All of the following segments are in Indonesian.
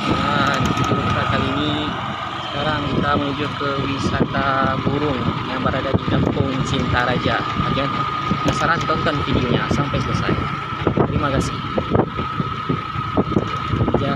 Nah, di video kita kali ini sekarang kita menuju ke wisata burung yang berada di Kampung Cintaraja. Bagi yang penasaran, tonton videonya sampai selesai. Terima kasih. Ya,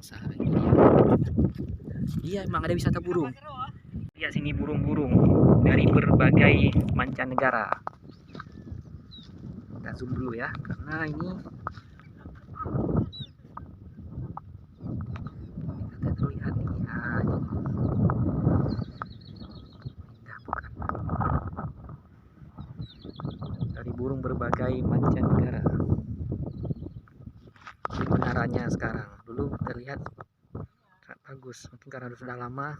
Langsa. Iya, emang ada wisata burung. Lihat sini burung-burung dari berbagai mancanegara. Kita zoom dulu ya, karena ini kita terlihat nih. Nah, ini. Indah bukan? Dari burung berbagai mancanegara. Ini menaranya sekarang. Dulu terlihat sangat bagus, mungkin karena sudah lama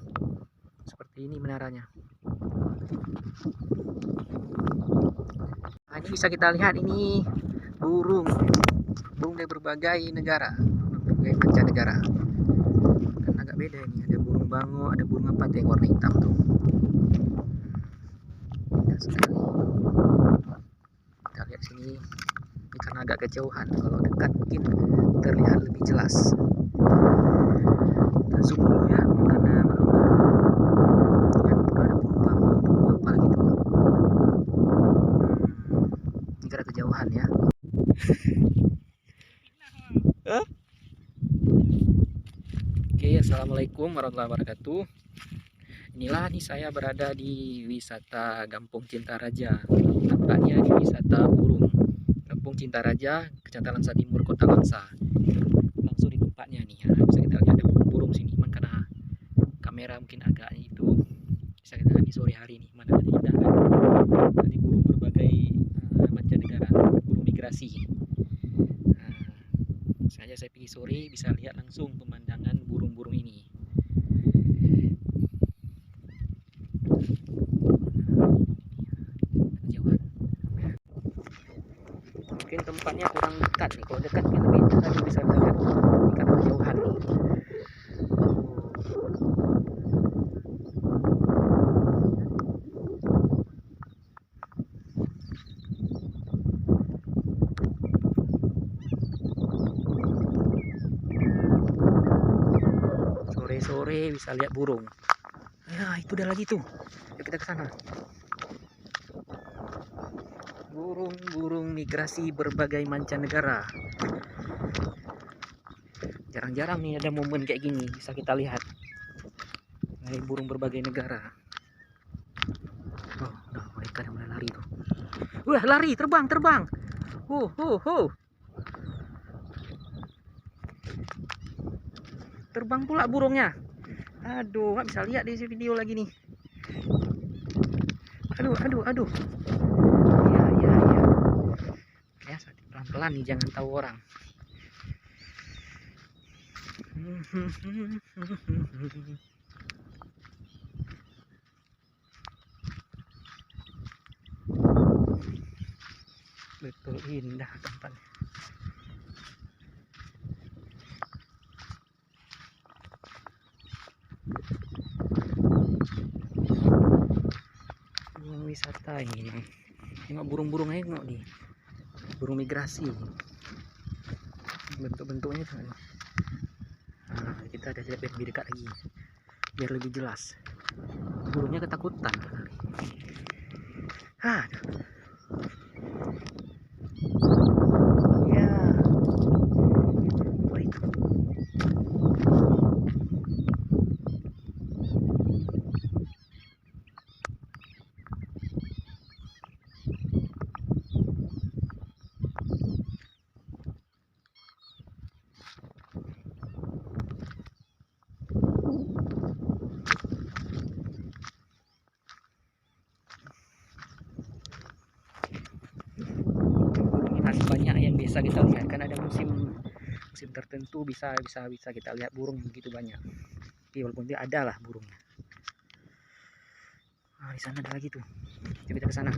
seperti ini menaranya. Nah, ini bisa kita lihat ini burung dari berbagai negara, berbagai mancanegara. Kan agak beda ini, ada burung bango, ada burung apa tuh yang warna hitam tuh. Indah sekali. Kita lihat sini, ini karena agak kejauhan, kalau dekat mungkin terlihat lebih jelas. Kita zoom dulu ya, mana ada burung bango, burung apa lagi tuh. Ini karena kejauhan ya. Oke, assalamualaikum warahmatullahi wabarakatuh. Inilah nih saya berada di wisata Kampung Cintaraja. Tempatnya di wisata burung. Kampung Cintaraja, Kecamatan Langsa Timur, Kota Langsa. Langsung di tempatnya nih ya. Bisa kita lihat ada burung-burung sini. Cuman karena kamera mungkin agak itu, bisa kita lihat di sore hari nih. Mana ada indah kan. Ada burung berbagai mancanegara, burung migrasi. Sengaja saya pergi sore bisa lihat langsung pemandangan burung-burung ini. Kejauhan. Mungkin tempatnya kurang dekat nih. Kalau dekat mungkin lebih dekat bisa kita lihat. Ini karena kejauhan nih. Sore bisa lihat burung. Ya, itu udah lagi tuh. Yuk kita ke sana. Burung-burung migrasi berbagai mancanegara. Jarang-jarang nih ada momen kayak gini bisa kita lihat. Dari burung berbagai negara. Oh, nah, mereka udah mulai lari tuh. Wah, lari, terbang. Terbang pula burungnya. Aduh, nggak bisa lihat di video lagi nih. Aduh. Iya. Ya, pelan-pelan nih, jangan tahu orang. Betul indah tempatnya. Wisata ini. Tengok burung-burung aja tengok nih. Burung migrasi. Bentuk-bentuknya tuh. Nah, kita ada lihat lebih dekat lagi. Biar lebih jelas. Burungnya ketakutan kali. Ya. Wah, itu. Banyak yang bisa kita lihat kan ada musim tertentu bisa kita lihat burung begitu banyak. Tapi walaupun dia ada lah burungnya. Di sana ada lagi tuh. Coba kita ke sana.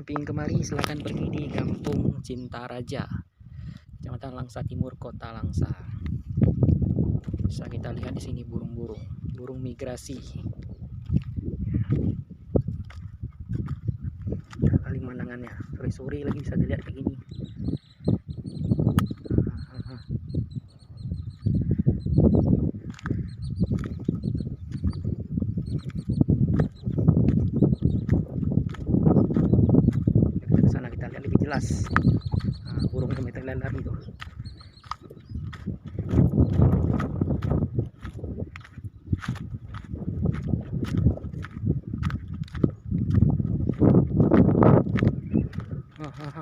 ingin kemari silahkan pergi di Kampung Cintaraja, Kecamatan Langsa Timur, Kota Langsa. Bisa kita lihat di sini burung migrasi. Kali mandangannya sore-sore lagi bisa dilihat kayak gini. Kita ke sana kita lihat lebih jelas. Burung yang terlari itu.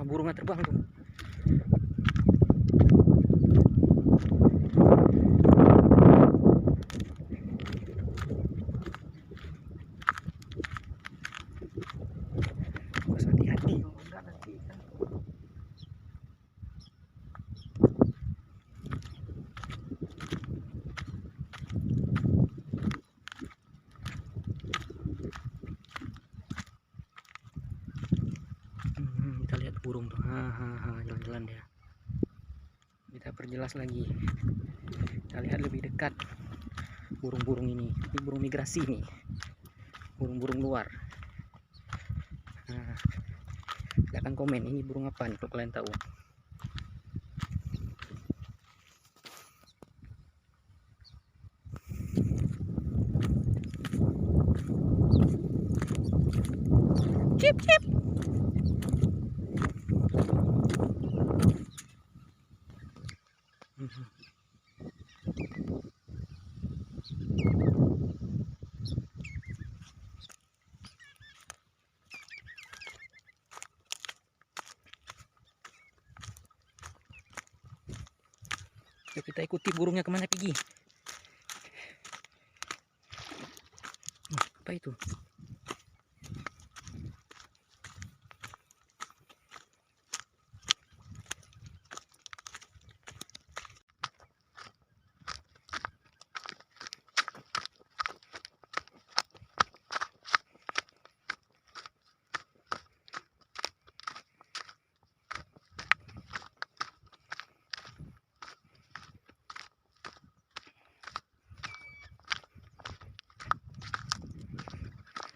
Burungnya terbang tuh. Harus hati-hati kalau enggak nanti kan. Kita lihat burung tuh, jalan-jalan dia. Kita perjelas lagi, kita lihat lebih dekat burung-burung ini. Ini burung migrasi nih, burung-burung luar. Silahkan komen ini burung apa nih kalau kalian tahu. Cip cip. Yuk kita ikuti burungnya kemana pergi. Apa itu?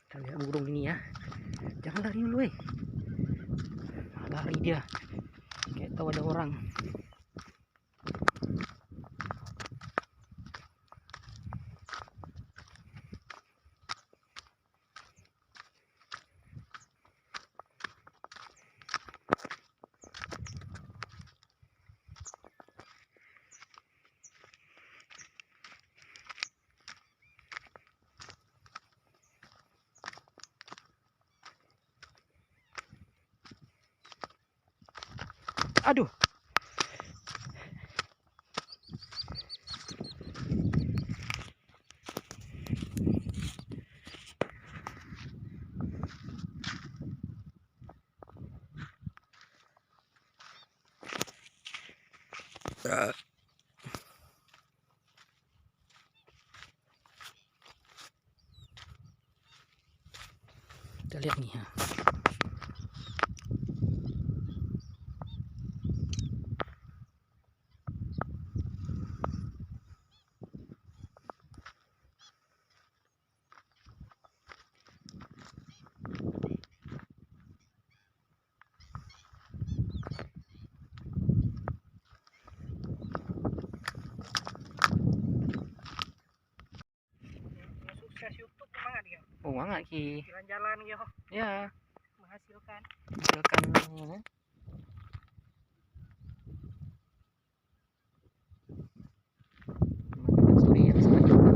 Kita lihat burung ini ya. Jangan lari dulu, lari dia. Kayak tahu ada orang. Aduh. Kita lihat nih ya. Sukses YouTube semangat ya. Oh, banget ki. Jalan-jalan ya. Ya, Menghasilkan. silakan. Sore yang sangat indah.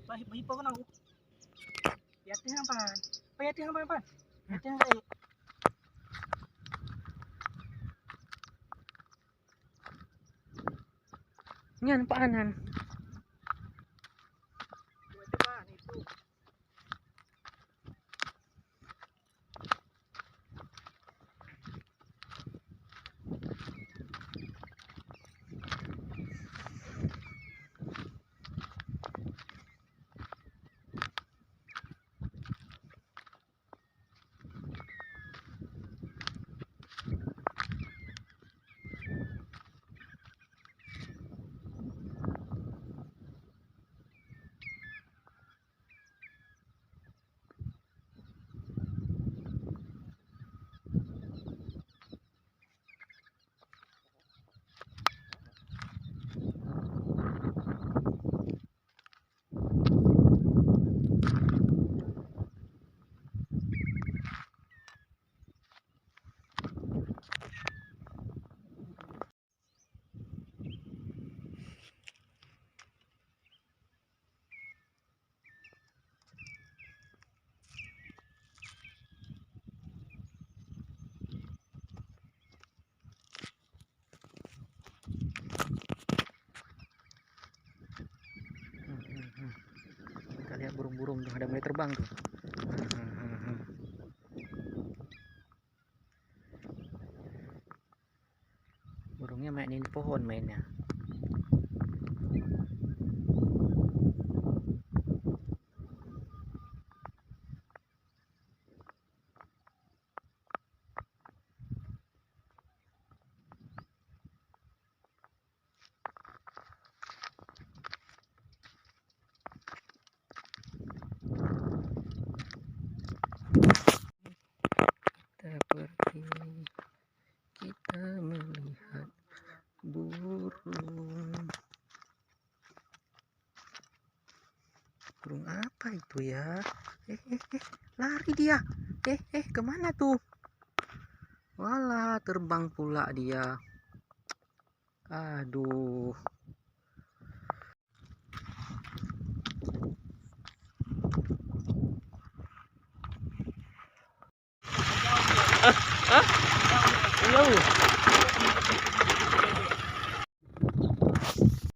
bahi po na. Yati nga pan. Payati nga pan. Yati nga kay. Yan, paanan. Ito pa, ito. Kita lihat burung-burung tuh, ada mulai terbang tuh. Burungnya mainin di pohon mainnya. Kita melihat burung. Burung apa itu ya? Lari dia. Kemana tuh? Walah, terbang pula dia. Aduh. Jauh.